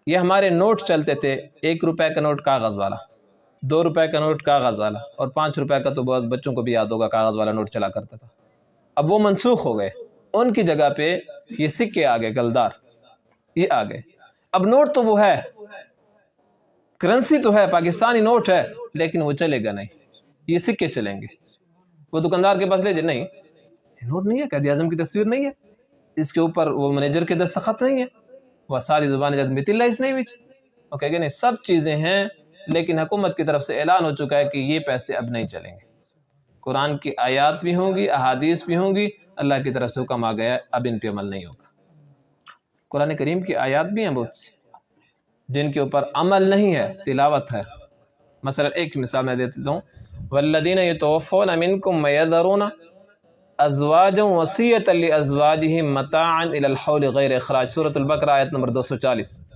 یہ ہمارے نوٹ چلتے تھے، 1 روپے کا نوٹ کاغذ والا، 2 روپے کا نوٹ کاغذ والا، اور 5 روپے کا تو بہت بچوں کو بھی یاد ہوگا کاغذ والا نوٹ چلا کرتا تھا۔ اب وہ منسوخ ہو گئے، ان کی جگہ پہ یہ سکے آ گئے، گلدار یہ آ گئے۔ اب نوٹ تو وہ ہے، کرنسی تو ہے، پاکستانی نوٹ ہے، لیکن وہ چلے گا نہیں، یہ سکے چلیں گے۔ وہ دکاندار کے پاس لے جائے، نہیں یہ نوٹ نہیں ہے، قائد اعظم کی تصویر نہیں ہے، اس کے اوپر وہ منیجر کے دستخط نہیں ہے، وہ ساری زبان جد بیت اللہ اس نہیں بچ، وہ کہے گا نہیں سب چیزیں ہیں، لیکن حکومت کی طرف سے اعلان ہو چکا ہے کہ یہ پیسے اب نہیں چلیں گے۔ قرآن کی آیات بھی ہوں گی، احادیث بھی ہوں گی، اللہ کی طرف سے حکم آ گیا ہے، اب ان پہ عمل نہیں ہوگا۔ قرآن کریم کی آیات بھی ہیں بہت سی جن کے اوپر عمل نہیں ہے، تلاوت ہے۔ مثلا ایک مثال میں دیتا ہوں، والذین یتوفون منکم ویذرون ازواجا وصیۃ لازواجہم متاعا الی الحول غیر اخراج، سورۃ البقرہ آیت نمبر 240۔